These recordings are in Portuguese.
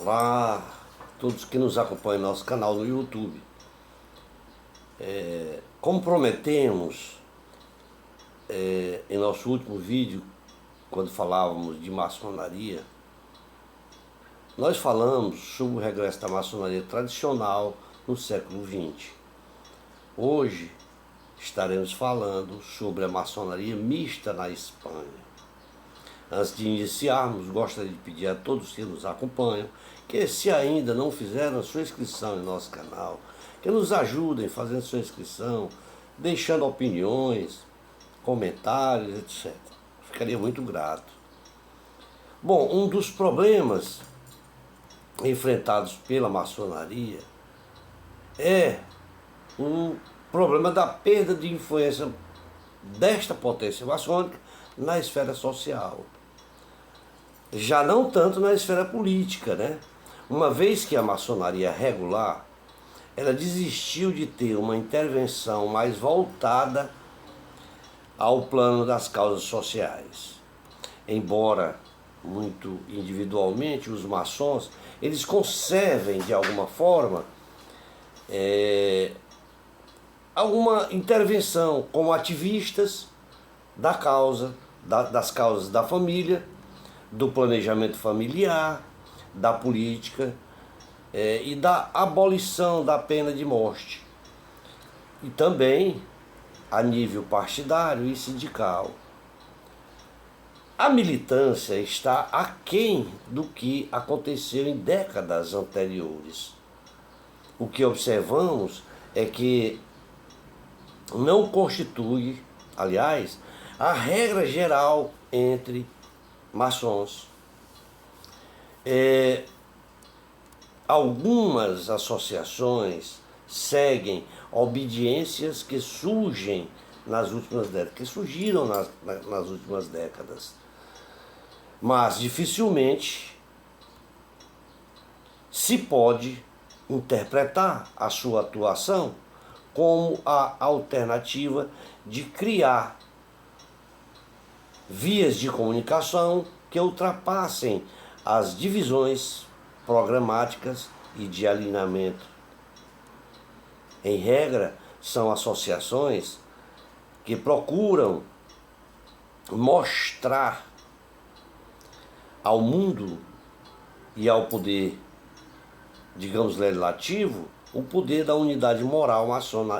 Olá, todos que nos acompanham no nosso canal no YouTube. Como prometemos em nosso último vídeo, quando falávamos de maçonaria, nós falamos sobre o regresso da maçonaria tradicional no século XX. Hoje estaremos falando sobre a maçonaria mista na Espanha. Antes de iniciarmos, gostaria de pedir a todos que nos acompanham que, se ainda não fizeram a sua inscrição em nosso canal, que nos ajudem fazendo sua inscrição, deixando opiniões, comentários, etc. Ficaria muito grato. Bom, um dos problemas enfrentados pela maçonaria é o problema da perda de influência desta potência maçônica na esfera social. Já não tanto na esfera política, né? Uma vez que a maçonaria regular, ela desistiu de ter uma intervenção mais voltada ao plano das causas sociais. Embora muito individualmente os maçons, eles conservem de alguma forma alguma intervenção como ativistas da causa, das causas da família, do planejamento familiar, da política e da abolição da pena de morte. E também a nível partidário e sindical. A militância está aquém do que aconteceu em décadas anteriores. O que observamos é que não constitui, aliás, a regra geral entre maçons. Algumas associações seguem obediências que surgem nas últimas décadas, que surgiram nas últimas décadas. Mas dificilmente se pode interpretar a sua atuação como a alternativa de criar vias de comunicação que ultrapassem as divisões programáticas e de alinhamento. Em regra, são associações que procuram mostrar ao mundo e ao poder, digamos, legislativo, o poder da unidade moral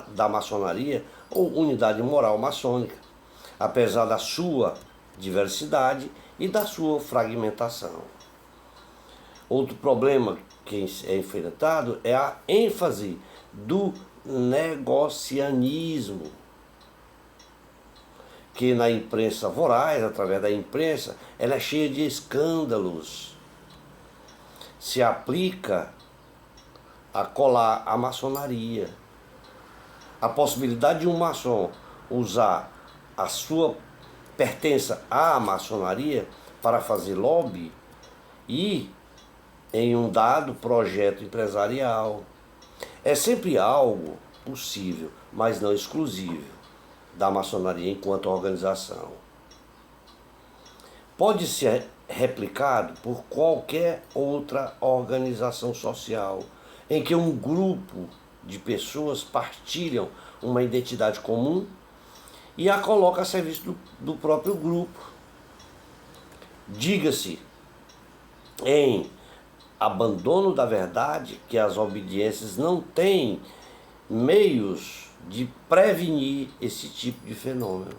da maçonaria ou unidade moral maçônica, apesar da sua diversidade e da sua fragmentação. Outro problema que é enfrentado é a ênfase do negocianismo, que na imprensa voraz, através da imprensa, ela é cheia de escândalos. Se aplica a colar a maçonaria. A possibilidade de um maçom usar a sua pertença à maçonaria para fazer lobby e em um dado projeto empresarial é sempre algo possível, mas não exclusivo da maçonaria enquanto organização. Pode ser replicado por qualquer outra organização social em que um grupo de pessoas partilham uma identidade comum e a coloca a serviço do próprio grupo. Diga-se em abandono da verdade que as obediências não têm meios de prevenir esse tipo de fenômeno.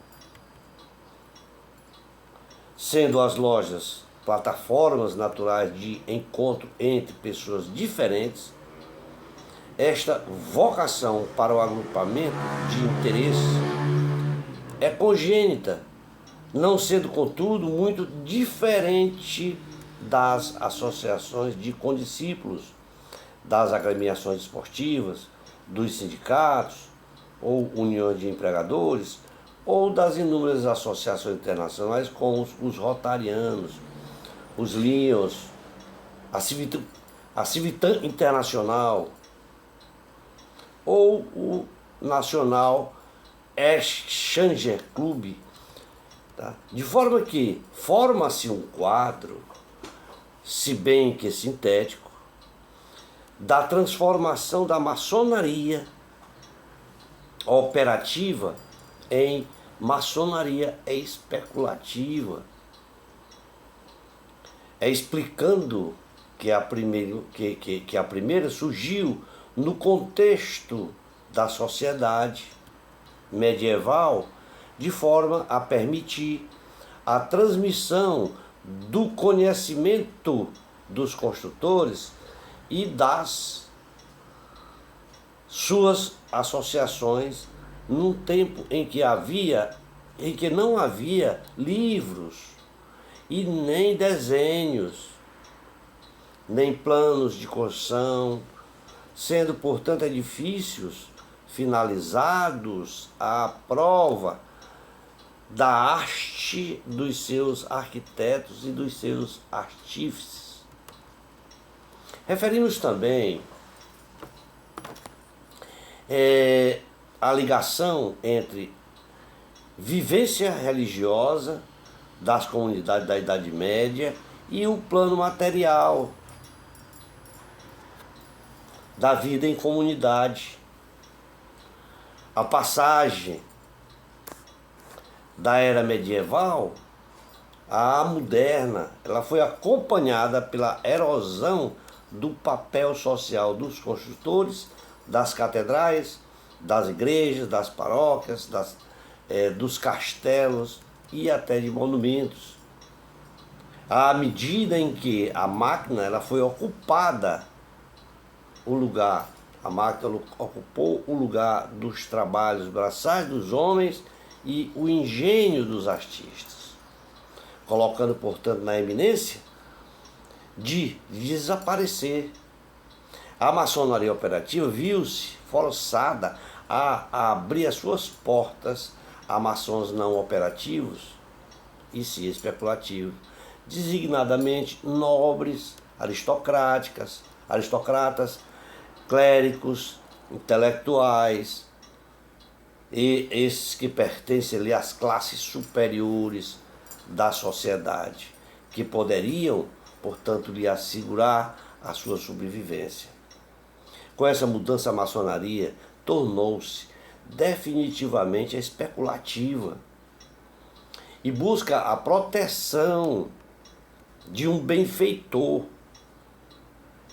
Sendo as lojas plataformas naturais de encontro entre pessoas diferentes, esta vocação para o agrupamento de interesse é congênita, não sendo, contudo, muito diferente das associações de condiscípulos, das agremiações esportivas, dos sindicatos, ou uniões de empregadores, ou das inúmeras associações internacionais como os Rotarianos, os Lions, a Civitan Internacional, ou o National Exchanger Club. Tá? De forma que forma-se um quadro, se bem que sintético, da transformação da maçonaria operativa em maçonaria especulativa, explicando que a primeira surgiu no contexto da sociedade medieval, de forma a permitir a transmissão do conhecimento dos construtores e das suas associações num tempo em que não havia livros e nem desenhos, nem planos de construção, sendo, portanto, edifícios finalizados à prova da arte dos seus arquitetos e dos seus artífices. Referimos também a ligação entre vivência religiosa das comunidades da Idade Média e o plano material da vida em comunidade. A passagem da era medieval à moderna, ela foi acompanhada pela erosão do papel social dos construtores, das catedrais, das igrejas, das paróquias, dos castelos e até de monumentos. À medida em que a máquina ela foi ocupada a máquina ocupou o lugar dos trabalhos braçais dos homens e o engenho dos artistas, colocando, portanto, na eminência de desaparecer. A maçonaria operativa viu-se forçada a abrir as suas portas a maçons não operativos e sim especulativos, designadamente nobres, aristocratas, clérigos, intelectuais e esses que pertencem ali às classes superiores da sociedade, que poderiam, portanto, lhe assegurar a sua sobrevivência. Com essa mudança, a maçonaria tornou-se definitivamente especulativa e busca a proteção de um benfeitor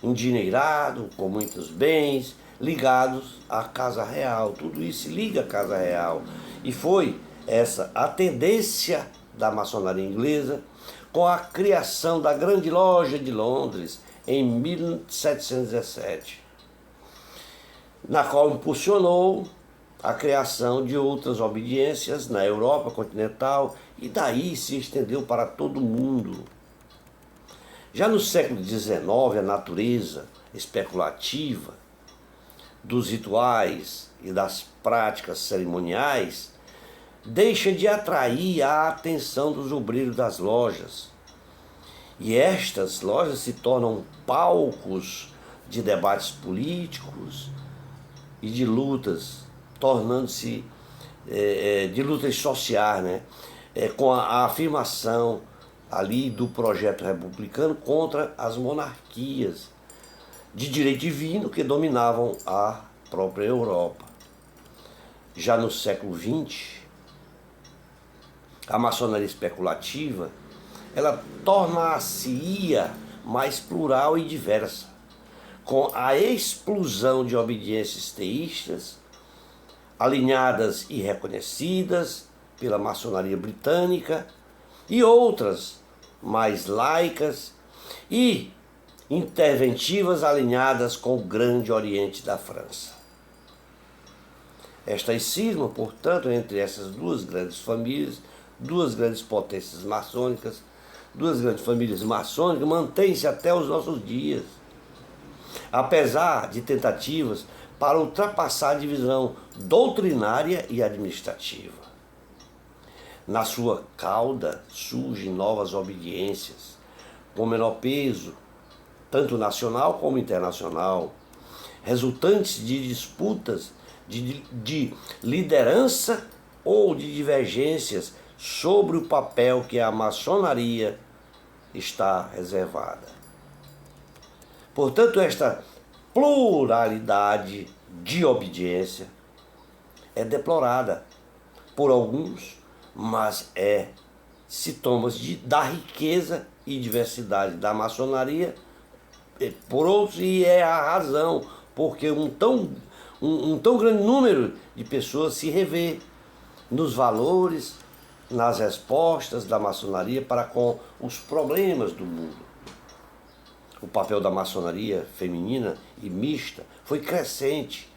endinheirado, com muitos bens, ligados à Casa Real. Tudo isso se liga à Casa Real. E foi essa a tendência da maçonaria inglesa com a criação da Grande Loja de Londres em 1717, na qual impulsionou a criação de outras obediências na Europa continental e daí se estendeu para todo o mundo. Já no século XIX, a natureza especulativa dos rituais e das práticas cerimoniais deixa de atrair a atenção dos obreiros das lojas. E estas lojas se tornam palcos de debates políticos e de lutas, tornando-se de lutas sociais, né? Com a afirmação ali do projeto republicano contra as monarquias de direito divino que dominavam a própria Europa. Já no século XX, a maçonaria especulativa ela torna-se-ia mais plural e diversa, com a explosão de obediências teístas, alinhadas e reconhecidas pela maçonaria britânica, e outras mais laicas e interventivas alinhadas com o Grande Oriente da França. Estas cismas, portanto, entre essas duas grandes famílias, duas grandes potências maçônicas, duas grandes famílias maçônicas, mantêm-se até os nossos dias, apesar de tentativas para ultrapassar a divisão doutrinária e administrativa. Na sua cauda surgem novas obediências, com menor peso, tanto nacional como internacional, resultantes de disputas de liderança ou de divergências sobre o papel que a maçonaria está reservada. Portanto, esta pluralidade de obediência é deplorada por alguns, mas é sintomas da riqueza e diversidade da maçonaria por outros, e é a razão porque um tão grande número de pessoas se revê nos valores, nas respostas da maçonaria para com os problemas do mundo. O papel da maçonaria feminina e mista foi crescente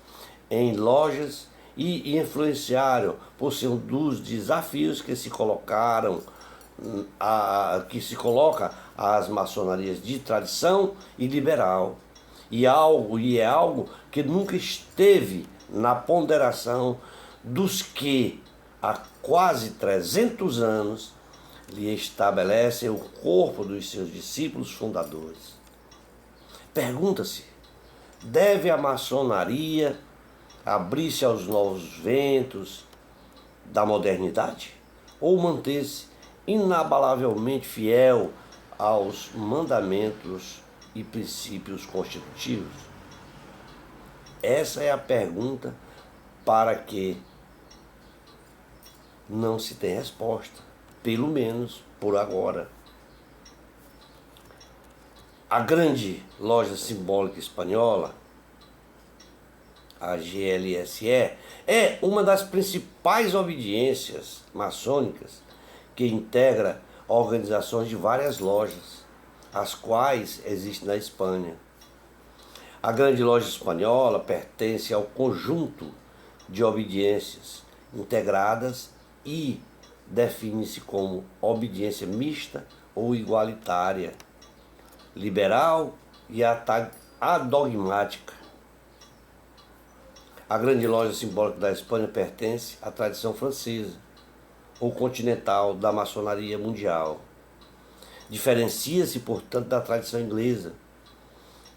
em lojas e influenciaram por ser um dos desafios que se colocaram, que se coloca às maçonarias de tradição e liberal. E é algo que nunca esteve na ponderação dos que há quase 300 anos lhe estabelecem o corpo dos seus discípulos fundadores. Pergunta-se, deve a maçonaria abrir-se aos novos ventos da modernidade ou manter-se inabalavelmente fiel aos mandamentos e princípios constitutivos? Essa é a pergunta para que não se tem resposta, pelo menos por agora. A grande loja simbólica espanhola, a GLSE, é uma das principais obediências maçônicas que integra organizações de várias lojas, as quais existem na Espanha. A grande loja espanhola pertence ao conjunto de obediências integradas e define-se como obediência mista ou igualitária, liberal e adogmática. A grande loja simbólica da Espanha pertence à tradição francesa ou continental da maçonaria mundial. Diferencia-se, portanto, da tradição inglesa,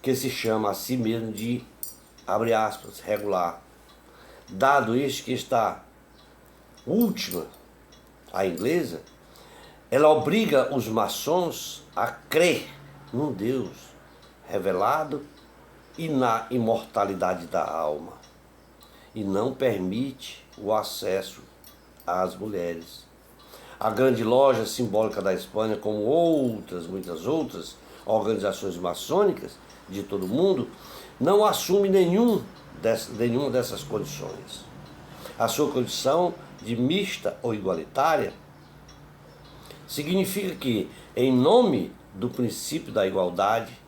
que se chama a si mesmo de, abre aspas, regular. Dado este que está última, a inglesa, ela obriga os maçons a crer num Deus revelado e na imortalidade da alma, e não permite o acesso às mulheres. A grande loja simbólica da Espanha, como muitas outras organizações maçônicas de todo o mundo, não assume nenhuma dessas condições. A sua condição de mista ou igualitária significa que, em nome do princípio da igualdade,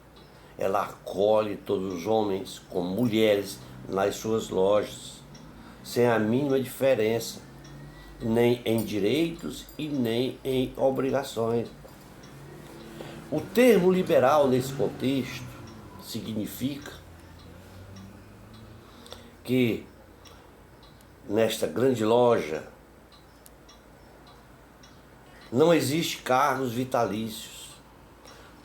ela acolhe todos os homens como mulheres nas suas lojas, sem a mínima diferença, nem em direitos e nem em obrigações. O termo liberal nesse contexto significa que nesta grande loja não existe cargos vitalícios.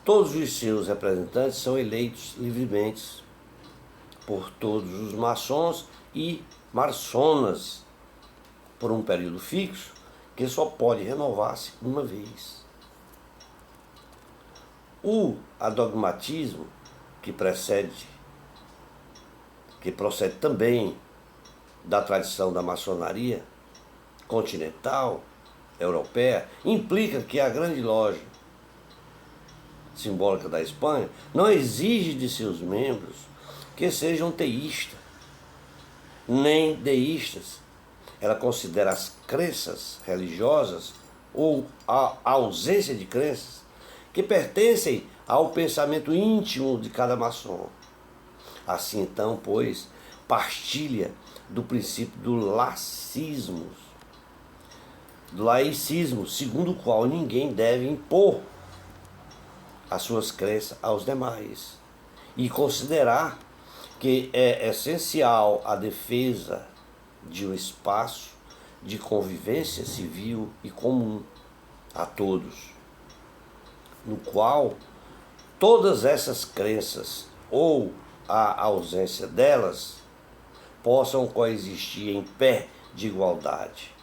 Todos os seus representantes são eleitos livremente por todos os maçons e maçonas por um período fixo que só pode renovar-se uma vez. O adogmatismo que procede também da tradição da maçonaria continental, europeia, implica que a grande loja simbólica da Espanha não exige de seus membros que sejam teístas, nem deístas. Ela considera as crenças religiosas ou a ausência de crenças que pertencem ao pensamento íntimo de cada maçom. Assim então, pois, partilha do princípio do laicismo, segundo o qual ninguém deve impor as suas crenças aos demais, e considerar que é essencial a defesa de um espaço de convivência civil e comum a todos, no qual todas essas crenças ou a ausência delas possam coexistir em pé de igualdade,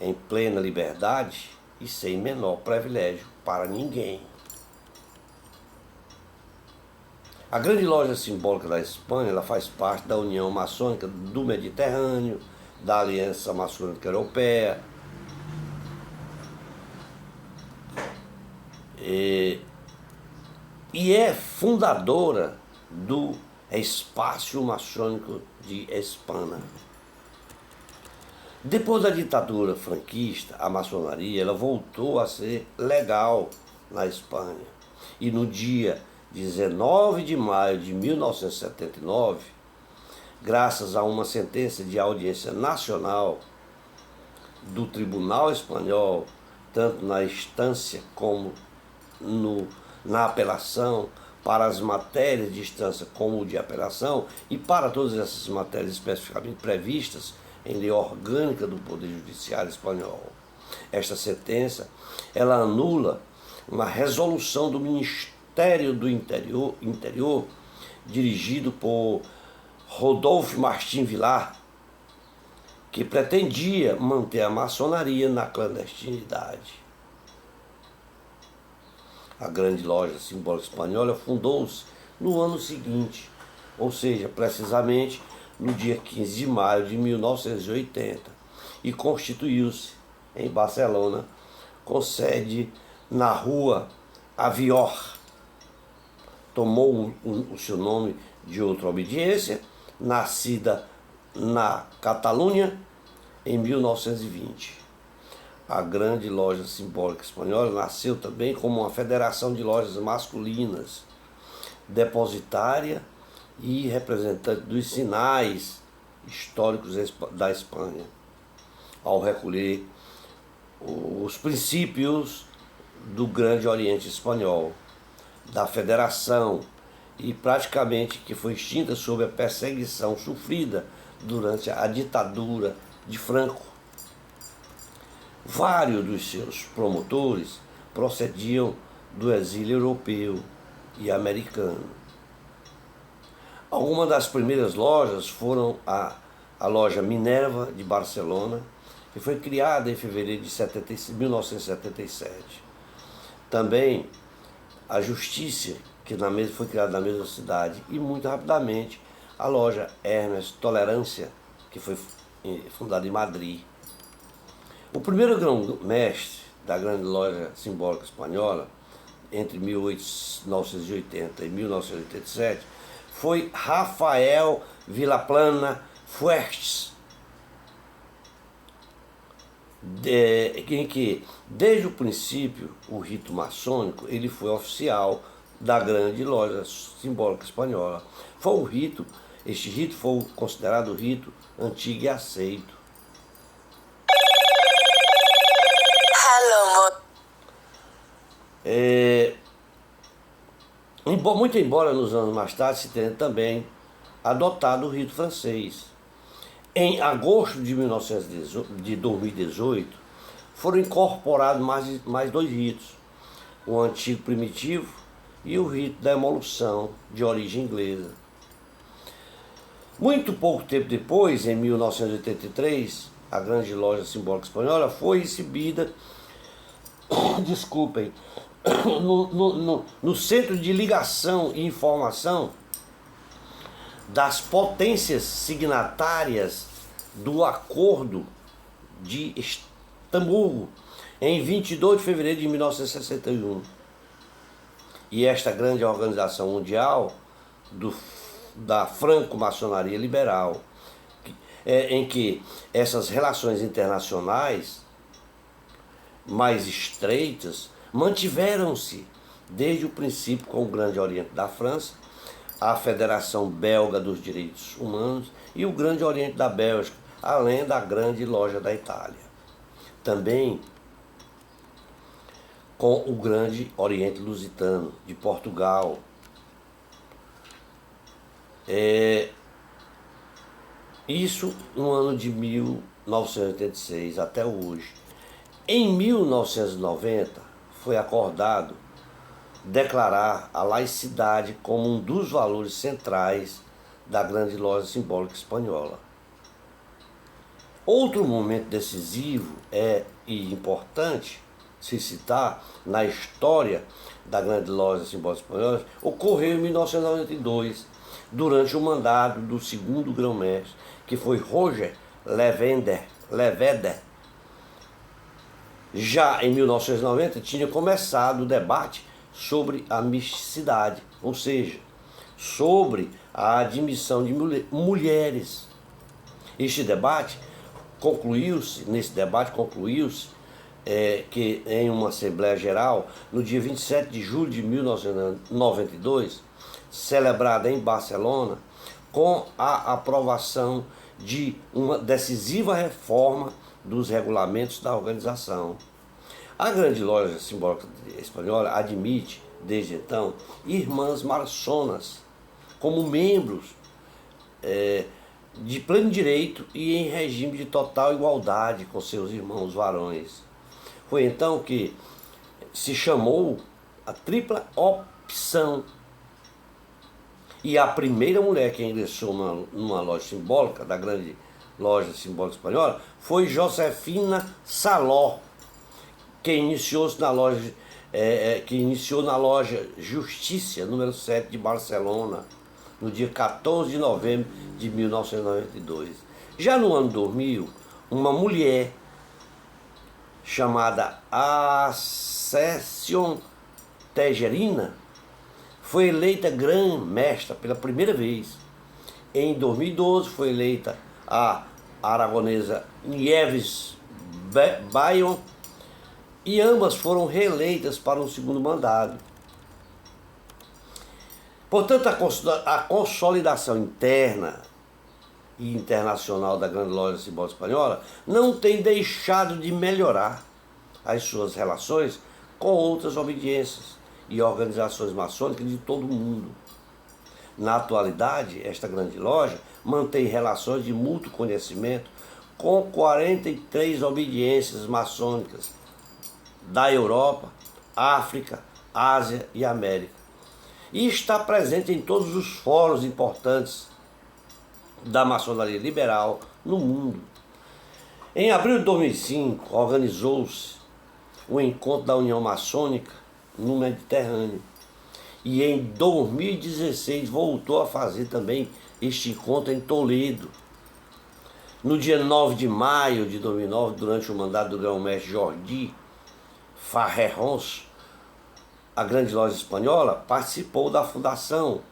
em plena liberdade e sem menor privilégio para ninguém. A grande loja simbólica da Espanha, ela faz parte da União Maçônica do Mediterrâneo, da Aliança Maçônica Europeia, e é fundadora do Espaço Maçônico de Espanha. Depois da ditadura franquista, a maçonaria ela voltou a ser legal na Espanha. E no dia 19 de maio de 1979, graças a uma sentença de audiência nacional do Tribunal Espanhol, tanto na instância como na apelação, para as matérias de instância como de apelação, e para todas essas matérias especificamente previstas em lei orgânica do Poder Judiciário Espanhol. Esta sentença, ela anula uma resolução do Ministério do Interior dirigido por Rodolfo Martim Vilar, que pretendia manter a maçonaria na clandestinidade. A grande loja simbólica espanhola fundou-se no ano seguinte, ou seja, precisamente no dia 15 de maio de 1980, e constituiu-se em Barcelona, com sede na rua Avior. Tomou o seu nome de outra obediência, nascida na Catalunha em 1920. A grande loja simbólica espanhola nasceu também como uma federação de lojas masculinas, depositária e representante dos sinais históricos da Espanha, ao recolher os princípios do Grande Oriente Espanhol, da federação, e praticamente que foi extinta sob a perseguição sofrida durante a ditadura de Franco. Vários dos seus promotores procediam do exílio europeu e americano. Algumas das primeiras lojas foram a loja Minerva de Barcelona, que foi criada em fevereiro de 1977. Também a Justiça, que foi criada na mesma cidade, e muito rapidamente a loja Hermes Tolerância, que foi fundada em Madrid. O primeiro grão-mestre da grande loja simbólica espanhola, entre 1980 e 1987, foi Rafael Vilaplana Fuertes, em que, desde o princípio, o rito maçônico ele foi oficial da grande loja simbólica espanhola. Este rito foi considerado o rito antigo e aceito. Muito embora nos anos mais tarde se tenha também adotado o rito francês. Em agosto de 2018, foram incorporados mais dois ritos, o antigo primitivo e o rito da emolução, de origem inglesa. Muito pouco tempo depois, em 1983, a grande loja simbólica espanhola foi exibida no Centro de Ligação e Informação das potências signatárias do Acordo de Istambul, em 22 de fevereiro de 1961. E esta grande organização mundial da franco-maçonaria liberal, em que essas relações internacionais mais estreitas mantiveram-se desde o princípio com o Grande Oriente da França, a Federação Belga dos Direitos Humanos e o Grande Oriente da Bélgica, além da Grande Loja da Itália. Também com o Grande Oriente Lusitano de Portugal. Isso no ano de 1986 até hoje. Em 1990 foi acordado declarar a laicidade como um dos valores centrais da grande loja simbólica espanhola. Outro momento decisivo e importante se citar na história da Grande Loja Simbólica Espanhola, ocorreu em 1992, durante o mandato do segundo grão-mestre, que foi Roger Leveder. Já em 1990 tinha começado o debate sobre a misticidade, ou seja, sobre a admissão de mulheres. Nesse debate concluiu-se que em uma Assembleia Geral, no dia 27 de julho de 1992, celebrada em Barcelona, com a aprovação de uma decisiva reforma dos regulamentos da organização. A Grande Loja Simbólica Espanhola admite, desde então, irmãs maçonas como membros de pleno direito e em regime de total igualdade com seus irmãos varões. Foi então que se chamou a tripla opção. E a primeira mulher que ingressou numa loja simbólica, da Grande Loja Simbólica Espanhola, foi Josefina Saló, que iniciou na loja Justiça, número 7 de Barcelona, no dia 14 de novembro de 1992. Já no ano 2000, uma mulher chamada Ascensión Tejerina foi eleita grã-mestra pela primeira vez. Em 2012 foi eleita a aragonesa Nieves Bayon, e ambas foram reeleitas para um segundo mandato. Portanto, a consolidação interna e internacional da Grande Loja Simbólica Espanhola não tem deixado de melhorar as suas relações com outras obediências e organizações maçônicas de todo o mundo. Na atualidade, esta grande loja mantém relações de mútuo conhecimento com 43 obediências maçônicas da Europa, África, Ásia e América, e está presente em todos os fóruns importantes da maçonaria liberal no mundo. Em abril de 2005, organizou-se o encontro da União Maçônica no Mediterrâneo, e em 2016 voltou a fazer também este encontro em Toledo. No dia 9 de maio de 2009, durante o mandato do grão-mestre Jordi Farrerons, a Grande Loja Espanhola participou da fundação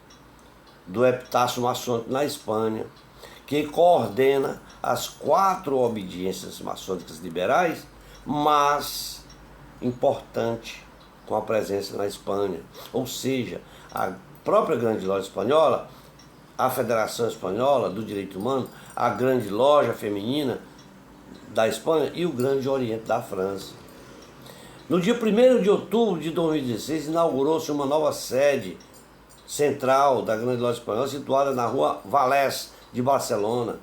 do Epitácio Maçônico na Espanha, que coordena as 4 obediências maçônicas liberais, mas importante, com a presença na Espanha. Ou seja, a própria Grande Loja Espanhola, a Federação Espanhola do Direito Humano, a Grande Loja Feminina da Espanha e o Grande Oriente da França. No dia 1º de outubro de 2016, inaugurou-se uma nova sede central da Grande Loja Espanhola, situada na rua Vallès de Barcelona.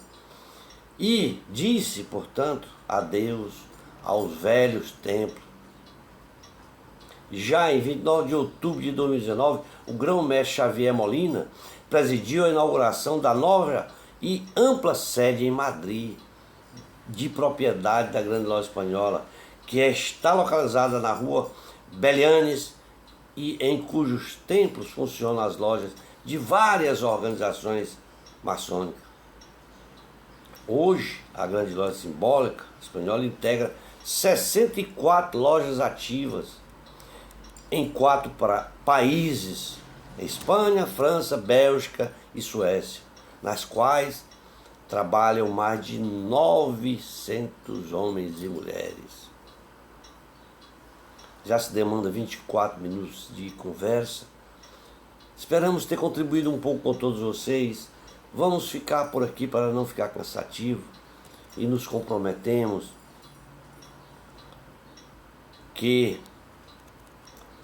E disse, portanto, adeus aos velhos templos. Já em 29 de outubro de 2019, o grão-mestre Xavier Molina presidiu a inauguração da nova e ampla sede em Madrid, de propriedade da Grande Loja Espanhola, que está localizada na rua Belianes e em cujos templos funcionam as lojas de várias organizações maçônicas. Hoje, a Grande Loja Simbólica Espanhola integra 64 lojas ativas em 4 países: Espanha, França, Bélgica e Suécia, nas quais trabalham mais de 900 homens e mulheres. Já se demanda 24 minutos de conversa. Esperamos ter contribuído um pouco com todos vocês. Vamos ficar por aqui para não ficar cansativo e nos comprometemos que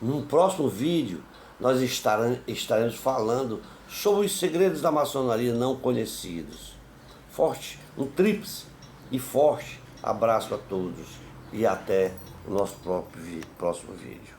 num próximo vídeo nós estaremos falando sobre os segredos da maçonaria não conhecidos. Forte, um tríplice e forte abraço a todos e até o nosso próximo vídeo.